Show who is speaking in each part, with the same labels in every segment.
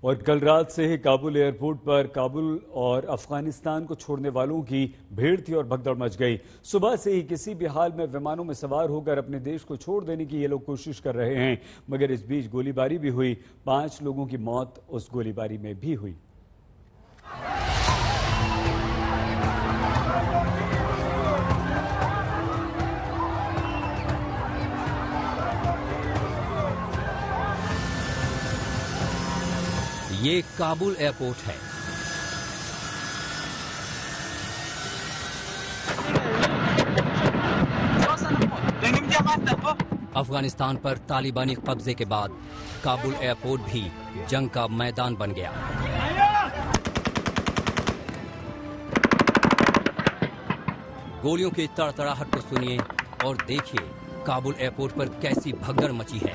Speaker 1: और कल रात से ही काबुल एयरपोर्ट पर काबुल और अफगानिस्तान को छोड़ने वालों की भीड़ थी और भगदड़ मच गई। सुबह से ही किसी भी हाल में विमानों में सवार होकर अपने देश को छोड़ देने की ये लोग कोशिश कर रहे हैं, मगर इस बीच गोलीबारी भी हुई। 5 लोगों की मौत उस गोलीबारी में भी हुई।
Speaker 2: ये काबुल एयरपोर्ट है। अफगानिस्तान पर तालिबानी कब्जे के बाद काबुल एयरपोर्ट भी जंग का मैदान बन गया। गोलियों की तड़तड़ाहट को सुनिए और देखिए काबुल एयरपोर्ट पर कैसी भगदड़ मची है।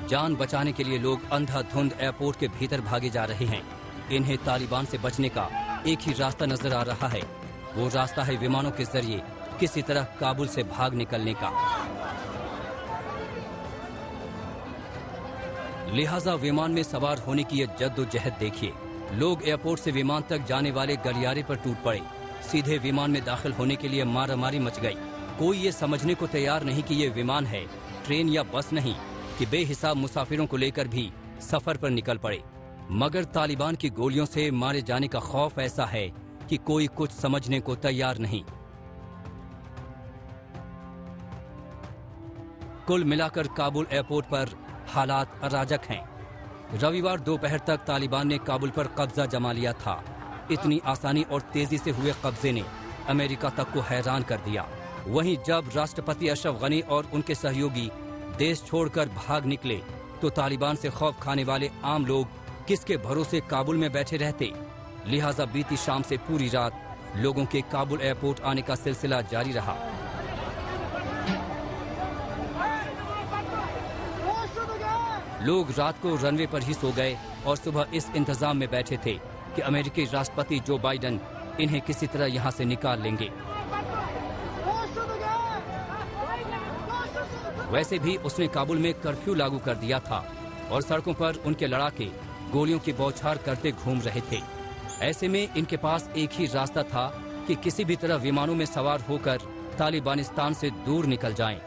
Speaker 2: जान बचाने के लिए लोग अंधाधुंध एयरपोर्ट के भीतर भागे जा रहे हैं। इन्हें तालिबान से बचने का एक ही रास्ता नजर आ रहा है। वो रास्ता है विमानों के जरिए किसी तरह काबुल से भाग निकलने का। लिहाजा विमान में सवार होने की ये जद्दोजहद देखिए। लोग एयरपोर्ट से विमान तक जाने वाले गलियारे पर टूट पड़े। सीधे विमान में दाखिल होने के लिए मारामारी मच गई। कोई ये समझने को तैयार नहीं कि ये विमान है, ट्रेन या बस नहीं कि बेहिसाब मुसाफिरों को लेकर भी सफर पर निकल पड़े। मगर तालिबान की गोलियों से मारे जाने का खौफ ऐसा है कि कोई कुछ समझने को तैयार नहीं। कुल मिलाकर काबुल एयरपोर्ट पर हालात अराजक हैं। रविवार दोपहर तक तालिबान ने काबुल पर कब्जा जमा लिया था। इतनी आसानी और तेजी से हुए कब्जे ने अमेरिका तक को हैरान कर दिया। वहीं जब राष्ट्रपति अशरफ गनी और उनके सहयोगी देश छोड़कर भाग निकले तो तालिबान से खौफ खाने वाले आम लोग किसके भरोसे काबुल में बैठे रहते। लिहाजा बीती शाम से पूरी रात लोगों के काबुल एयरपोर्ट आने का सिलसिला जारी रहा। लोग रात को रनवे पर ही सो गए और सुबह इस इंतजाम में बैठे थे कि अमेरिकी राष्ट्रपति जो बाइडेन इन्हें किसी तरह यहाँ से निकाल लेंगे। वैसे भी उसने काबुल में कर्फ्यू लागू कर दिया था और सड़कों पर उनके लड़ाके गोलियों की बौछार करते घूम रहे थे। ऐसे में इनके पास एक ही रास्ता था कि किसी भी तरह विमानों में सवार होकर तालिबानिस्तान से दूर निकल जाएं।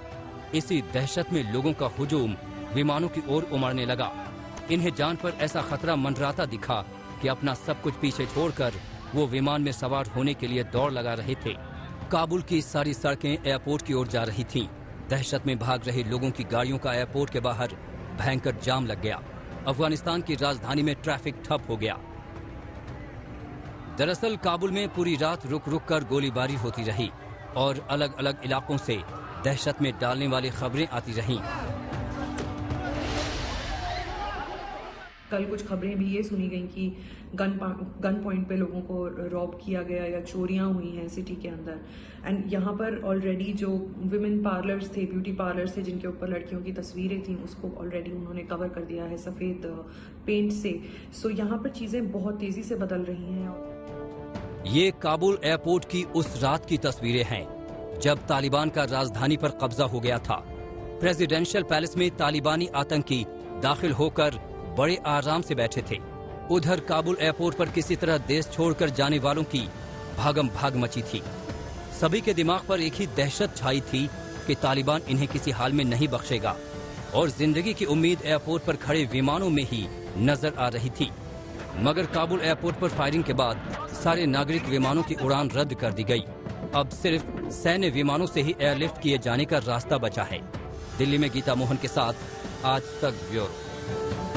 Speaker 2: इसी दहशत में लोगों का हुजूम विमानों की ओर उमड़ने लगा। इन्हें जान पर ऐसा खतरा मंडराता दिखा कि अपना सब कुछ पीछे छोड़कर वो विमान में सवार होने के लिए दौड़ लगा रहे थे। काबुल की सारी सड़कें एयरपोर्ट की ओर जा रही थीं। दहशत में भाग रहे लोगों की गाड़ियों का एयरपोर्ट के बाहर भयंकर जाम लग गया। अफगानिस्तान की राजधानी में ट्रैफिक ठप हो गया। दरअसल काबुल में पूरी रात रुक रुक कर गोलीबारी होती रही और अलग अलग इलाकों से दहशत में डालने वाली खबरें आती रहीं।
Speaker 3: कल कुछ खबरें भी ये सुनी गई कि गन पॉइंट पे लोगों को रॉब किया गया या चोरियां हुई हैं सिटी के अंदर। एंड यहाँ पर ऑलरेडी जो विमेन पार्लर्स थे, ब्यूटी पार्लर्स थे, जिनके ऊपर लड़कियों की तस्वीरें थी, उसको ऑलरेडी उन्होंने कवर कर दिया है सफ़ेद पेंट से। सो यहाँ पर चीज़ें बहुत तेज़ी से बदल रही हैं।
Speaker 2: ये काबुल एयरपोर्ट की उस रात की तस्वीरें हैं जब तालिबान का राजधानी पर कब्जा हो गया था। प्रेसिडेंशियल पैलेस में तालिबानी आतंकी दाखिल होकर बड़े आराम से बैठे थे। उधर काबुल एयरपोर्ट पर किसी तरह देश छोड़कर जाने वालों की भागम भाग मची थी। सभी के दिमाग पर एक ही दहशत छाई थी कि तालिबान इन्हें किसी हाल में नहीं बख्शेगा और जिंदगी की उम्मीद एयरपोर्ट पर खड़े विमानों में ही नजर आ रही थी। मगर काबुल एयरपोर्ट पर फायरिंग के बाद सारे नागरिक विमानों की उड़ान रद्द कर दी गई। अब सिर्फ सैन्य विमानों से ही एयरलिफ्ट किए जाने का रास्ता बचा है। दिल्ली में गीता मोहन के साथ आज तक ब्यूरो।